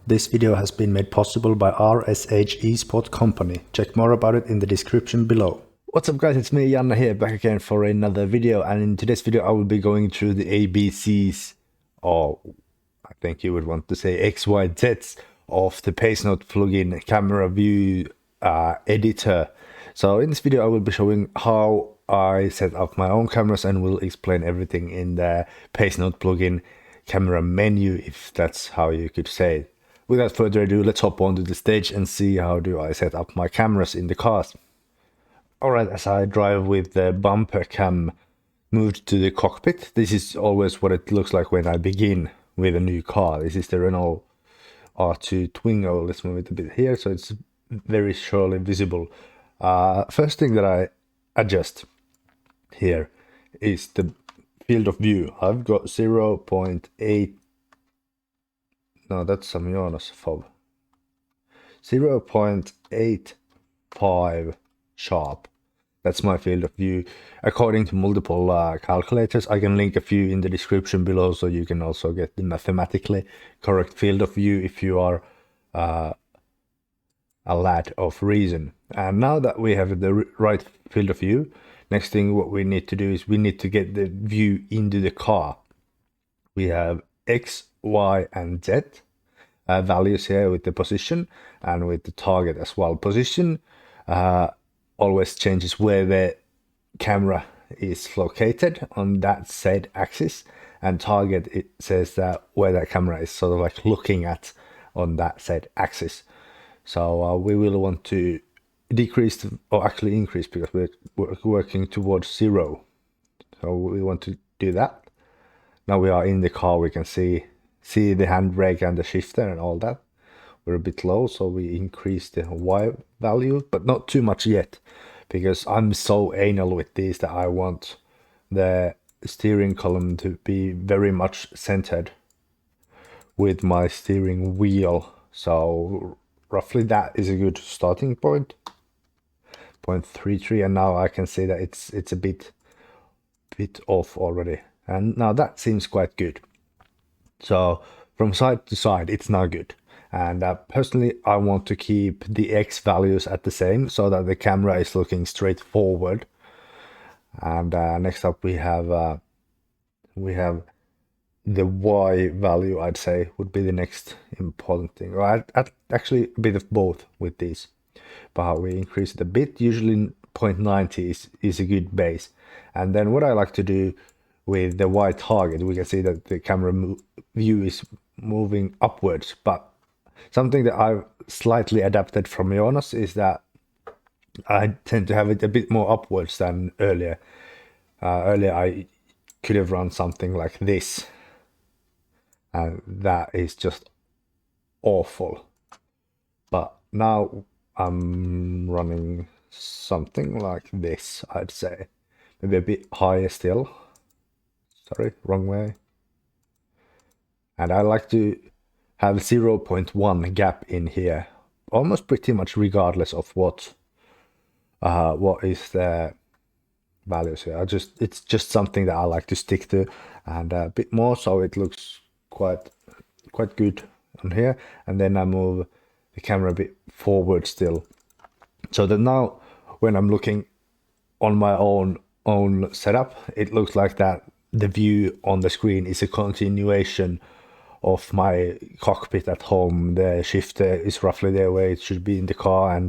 This video has been made possible by RSH E-Sport Company. Check more about it in the description below. What's up guys, it's me Janne here, back again for another video, and in today's video I will be going through the ABCs, or I think you would want to say XYZs, of the Pacenote plugin camera view editor. So in this video I will be showing how I set up my own cameras and will explain everything in the Pacenote plugin camera menu, if that's how you could say it. Without further ado, let's hop onto the stage and see how do I set up my cameras in the cars. Alright, as I drive with the bumper cam moved to the cockpit, this is always what it looks like when I begin with a new car. This is the Renault R2 Twingo. Let's move it a bit here so it's very surely visible. First thing that I adjust here is the field of view. I've got 0.8. No, that's Samiona's fob. 0.85 sharp. That's my field of view. According to multiple calculators, I can link a few in the description below, so you can also get the mathematically correct field of view if you are a lad of reason. And now that we have the right field of view, next thing what we need to do is we need to get the view into the car. We have X, Y, and Z values here with the position and with the target as well. Position always changes where the camera is located on that Z axis, and target, it says that where that camera is sort of like looking at on that Z axis. So we will want to decrease, or actually increase, because we're working towards 0. So we want to do that. Now we are in the car, we can see the handbrake and the shifter and all that. We're a bit low, so we increase the Y value, but not too much yet, because I'm so anal with these that I want the steering column to be very much centered with my steering wheel. So roughly that is a good starting point. 0.33, and now I can see that it's a bit off already. And now that seems quite good. So from side to side, it's now good. And personally, I want to keep the X values at the same so that the camera is looking straight forward. And next up we have the Y value, I'd say, would be the next important thing. Or actually a bit of both with these. But we increase it a bit. Usually 0.90 is a good base. And then what I like to do with the Y target, we can see that the camera view is moving upwards, but something that I've slightly adapted from Jonas is that I tend to have it a bit more upwards than earlier. Earlier I could have run something like this, and that is just awful. But now I'm running something like this, I'd say. Maybe a bit higher still. Sorry, wrong way. And I like to have 0.1 gap in here, almost pretty much regardless of what is the values here. It's just something that I like to stick to, and a bit more, so it looks quite good on here. And then I move the camera a bit forward still, so that now when I'm looking on my own setup, it looks like that the view on the screen is a continuation of my cockpit at home. The shifter is roughly there where it should be in the car,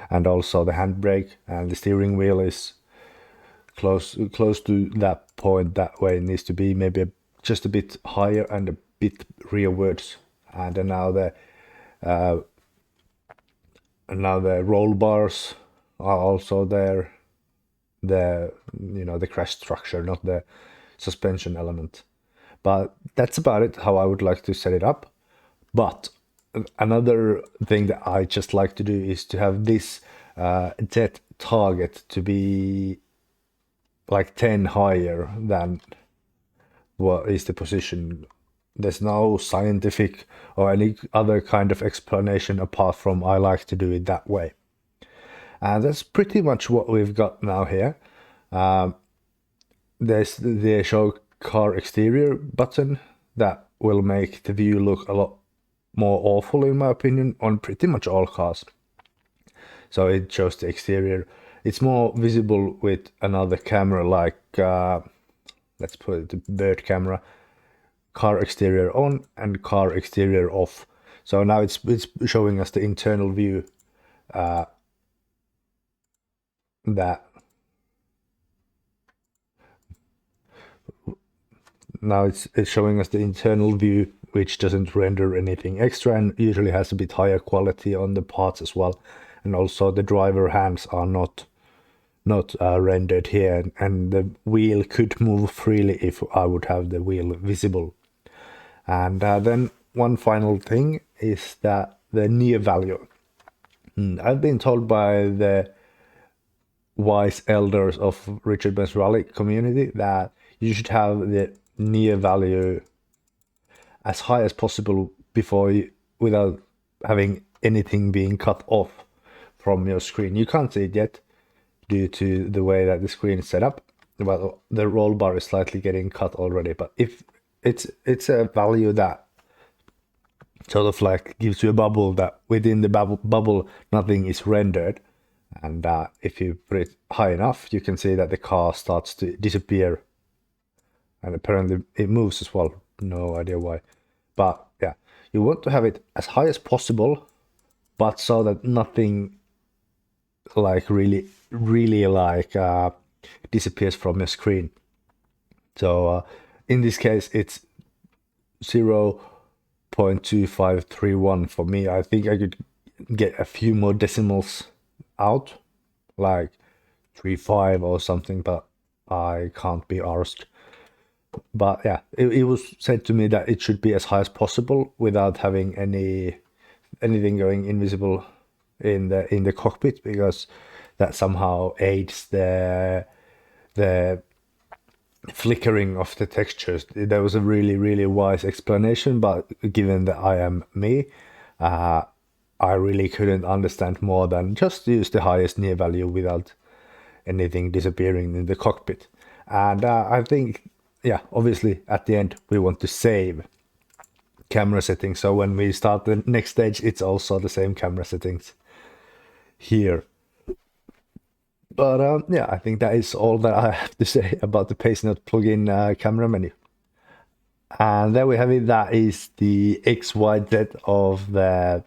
and also the handbrake and the steering wheel is close to that point. That way it needs to be maybe just a bit higher and a bit rearwards. And then now the roll bars are also there. The crash structure, not the suspension element. But that's about it, how I would like to set it up. But another thing that I just like to do is to have this jet target to be like 10 higher than what is the position. There's no scientific or any other kind of explanation apart from I like to do it that way. And that's pretty much what we've got now here. There's the show car exterior button that will make the view look a lot more awful in my opinion on pretty much all cars. So it shows the exterior. It's more visible with another camera like let's put it the bird camera, car exterior on and car exterior off. So now it's showing us the internal view that now it's showing us the internal view, which doesn't render anything extra and usually has a bit higher quality on the parts as well. And also the driver hands are not rendered here, and the wheel could move freely if I would have the wheel visible. And then one final thing is that the near value. I've been told by the wise elders of Richard Benz Rally community that you should have the near value as high as possible without having anything being cut off from your screen. You can't see it yet due to the way that the screen is set up, but the roll bar is slightly getting cut already. But if it's a value that sort of like gives you a bubble that within the bubble nothing is rendered, and if you put it high enough, you can see that the car starts to disappear, and apparently it moves as well. No idea why, but yeah, you want to have it as high as possible, but so that nothing like really like disappears from your screen. So in this case it's 0.2531 for me. I think I could get a few more decimals out, like 3.5 or something, but I can't be arsed. But yeah, it was said to me that it should be as high as possible without having anything going invisible in the cockpit, because that somehow aids the flickering of the textures. There was a really wise explanation, but given that I am me, I really couldn't understand more than just use the highest near value without anything disappearing in the cockpit. And I think, yeah, obviously at the end we want to save camera settings, so when we start the next stage it's also the same camera settings here. But yeah, I think that is all that I have to say about the Pacenote plugin camera menu. And there we have it. That is the XYZ of the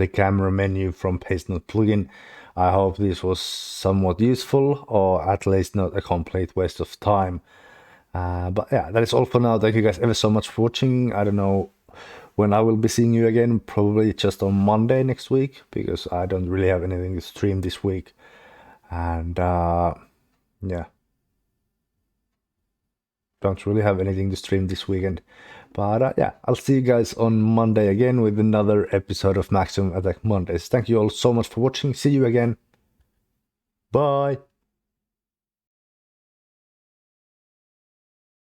camera menu from Pacenote plugin. I hope this was somewhat useful, or at least not a complete waste of time. But yeah, that is all for now. Thank you guys ever so much for watching. I don't know when I will be seeing you again, probably just on Monday next week, because I don't really have anything to stream this week. And yeah, don't really have anything to stream this weekend. But yeah, I'll see you guys on Monday again with another episode of Maximum Attack Mondays. Thank you all so much for watching. See you again. Bye.